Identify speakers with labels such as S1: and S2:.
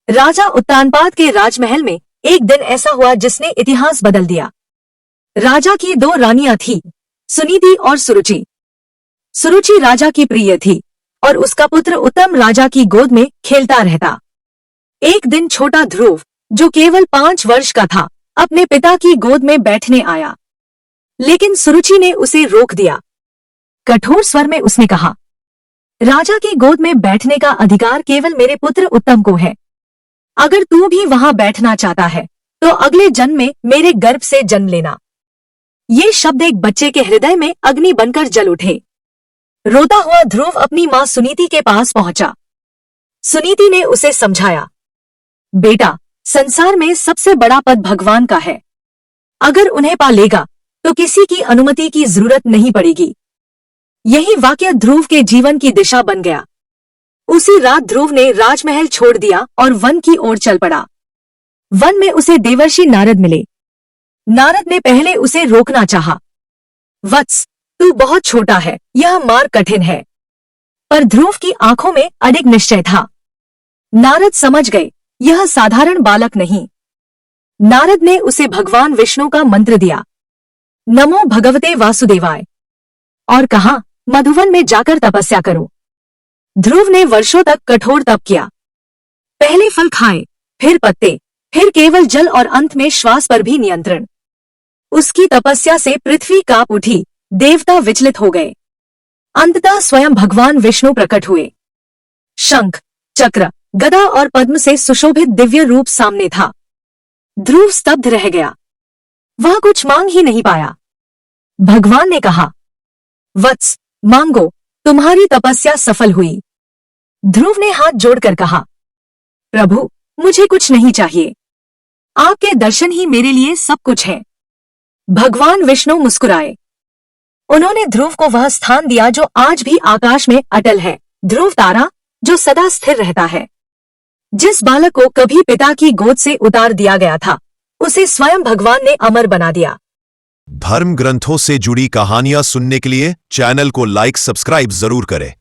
S1: राजा उत्तानपाद के राजमहल में एक दिन ऐसा हुआ जिसने इतिहास बदल दिया। राजा की दो रानियां थीं, सुनीति और सुरुचि। सुरुचि राजा की प्रिय थी और उसका पुत्र उत्तम राजा की गोद में खेलता रहता। एक दिन छोटा ध्रुव, जो केवल 5 वर्ष का था, अपने पिता की गोद में बैठने आया, लेकिन सुरुचि ने उसे रोक दिया। कठोर स्वर में उसने कहा, राजा की गोद में बैठने का अधिकार केवल मेरे पुत्र उत्तम को है। अगर तू भी वहां बैठना चाहता है तो अगले जन्म में मेरे गर्भ से जन्म लेना। ये शब्द एक बच्चे के हृदय में अग्नि बनकर जल उठे। रोता हुआ ध्रुव अपनी मां सुनीति के पास पहुंचा। सुनीति ने उसे समझाया, बेटा, संसार में सबसे बड़ा पद भगवान का है। अगर उन्हें पा लेगा तो किसी की अनुमति की जरूरत नहीं पड़ेगी। यही वाक्य ध्रुव के जीवन की दिशा बन गया। उसी रात ध्रुव ने राजमहल छोड़ दिया और वन की ओर चल पड़ा। वन में उसे देवर्षि नारद मिले। नारद ने पहले उसे रोकना चाहा। वत्स, तू बहुत छोटा है, यह मार्ग कठिन है। पर ध्रुव की आंखों में अडिग निश्चय था। नारद समझ गए, यह साधारण बालक नहीं। नारद ने उसे भगवान विष्णु का मंत्र दिया, नमो भगवते वासुदेवाय, और कहा, मधुवन में जाकर तपस्या करो। ध्रुव ने वर्षों तक कठोर तप किया। पहले फल खाए, फिर पत्ते, फिर केवल जल और अंत में श्वास पर भी नियंत्रण। उसकी तपस्या से पृथ्वी कांप उठी, देवता विचलित हो गए। अंततः स्वयं भगवान विष्णु प्रकट हुए। शंख, चक्र, गदा और पद्म से सुशोभित दिव्य रूप सामने था। ध्रुव स्तब्ध रह गया। वह कुछ मांग ही नहीं पाया। भगवान ने कहा, वत्स, मांगो, तुम्हारी तपस्या सफल हुई। ध्रुव ने हाथ जोड़कर कहा, प्रभु, मुझे कुछ नहीं चाहिए। आपके दर्शन ही मेरे लिए सब कुछ है। भगवान विष्णु मुस्कुराए। उन्होंने ध्रुव को वह स्थान दिया जो आज भी आकाश में अटल है, ध्रुव तारा, जो सदा स्थिर रहता है। जिस बालक को कभी पिता की गोद से उतार दिया गया था, उसे स्वयं भगवान ने अमर बना दिया।
S2: धर्म ग्रंथों से जुड़ी कहानियां सुनने के लिए चैनल को लाइक सब्सक्राइब जरूर करें।